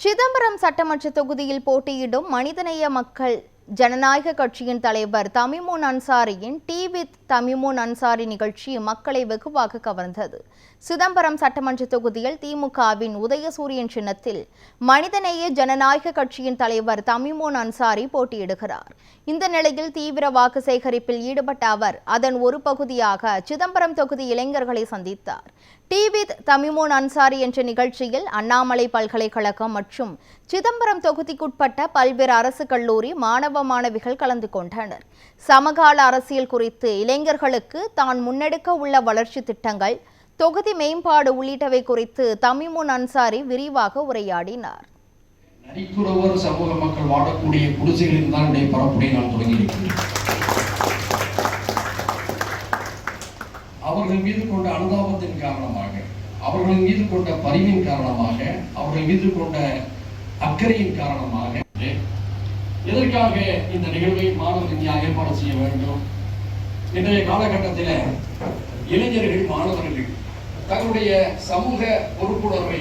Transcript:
சிதம்பரம் சட்டமன்ற தொகுதியில் போட்டியிடும் மனிதநேய மக்கள் ஜனநாயக கட்சியின் தலைவர் தமிமுன் அன்சாரியின் டீ வித் தமிமுன் அன்சாரி நிகழ்ச்சி மக்களை வெகுவாக கவர்ந்தது. சிதம்பரம் சட்டமன்ற தொகுதியில் திமுகவின் உதயசூரியன் சின்னத்தில் மனிதநேய ஜனநாயக கட்சியின் தலைவர் தமிமுன் அன்சாரி போட்டியிடுகிறார். இந்த நிலையில் தீவிர வாக்கு சேகரிப்பில் ஈடுபட்ட அவர் அதன் ஒரு பகுதியாக சிதம்பரம் தொகுதி இளைஞர்களை சந்தித்தார். டீ வித் தமிமுன் அன்சாரி என்ற நிகழ்ச்சியில் அண்ணாமலை பல்கலைக்கழகம் மற்றும் சிதம்பரம் தொகுதிக்குட்பட்ட பல்வேறு அரசு கல்லூரி மாணவிகள் கலந்து கொண்டனர். சமகால அரசியல் குறித்து இளைஞர்களுக்கு தான் முன்னெடுக்க உள்ள வளர்ச்சி திட்டங்கள், தொகுதி மேம்பாடு உள்ளிட்டவை குறித்து தமிமுன் அன்சாரி விரிவாக உரையாடினார். நரிக்குறவர் சமூக மக்கள் வாழக்கூடிய குடிசைகளில் தான் பரப்புரை நான் தொடங்கியிருக்கிறேன். அவர்கள் மீது கொண்ட அனுதாபத்தின் காரணமாக, அவர்கள் மீது கொண்ட பரிவின் காரணமாக, அவர்கள் மீது கொண்ட அக்கறையின் காரணமாக எதற்காக இந்த நிகழ்வை மாணவ ரீதியாக ஏற்பாடு செய்ய வேண்டும்? இன்றைய காலகட்டத்தில் இளைஞர்கள், மாணவர்கள் தங்களுடைய சமூக பொறுப்புணர்வை